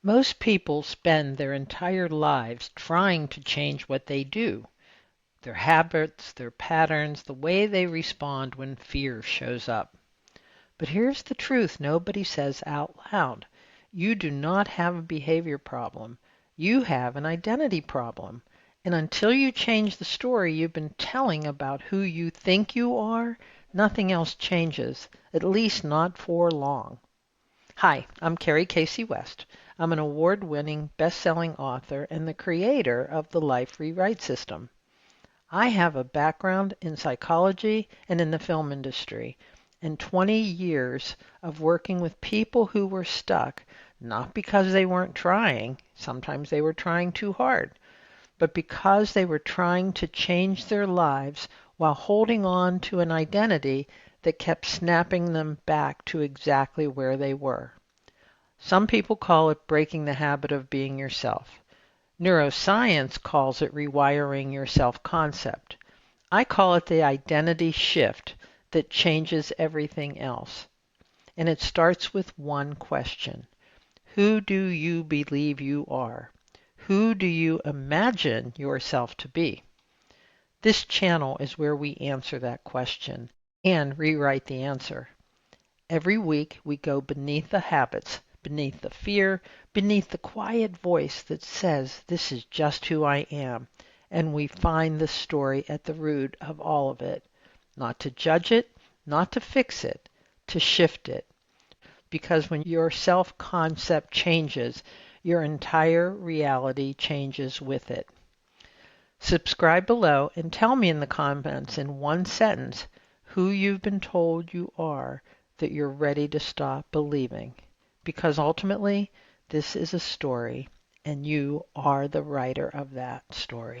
Most people spend their entire lives trying to change what they do, their habits, their patterns, the way they respond when fear shows up. But here's the truth nobody says out loud. You do not have a behavior problem. You have an identity problem. And until you change the story you've been telling about who you think you are, nothing else changes, at least not for long. Hi, I'm Carrie Casey West. I'm an award-winning, best-selling author and the creator of the Life Rewrite System. I have a background in psychology and in the film industry, and 20 years of working with people who were stuck, not because they weren't trying, sometimes they were trying too hard, but because they were trying to change their lives while holding on to an identity that kept snapping them back to exactly where they were. Some people call it breaking the habit of being yourself. Neuroscience calls it rewiring your self-concept. I call it the identity shift that changes everything else. And it starts with one question. Who do you believe you are? Who do you imagine yourself to be? This channel is where we answer that question and rewrite the answer. Every week we go beneath the habits, beneath the fear, beneath the quiet voice that says this is just who I am, and we find the story at the root of all of it. Not to judge it, not to fix it, to shift it. Because when your self-concept changes, your entire reality changes with it. Subscribe below and tell me in the comments in one sentence who you've been told you are that you're ready to stop believing. Because ultimately, this is a story, and you are the writer of that story.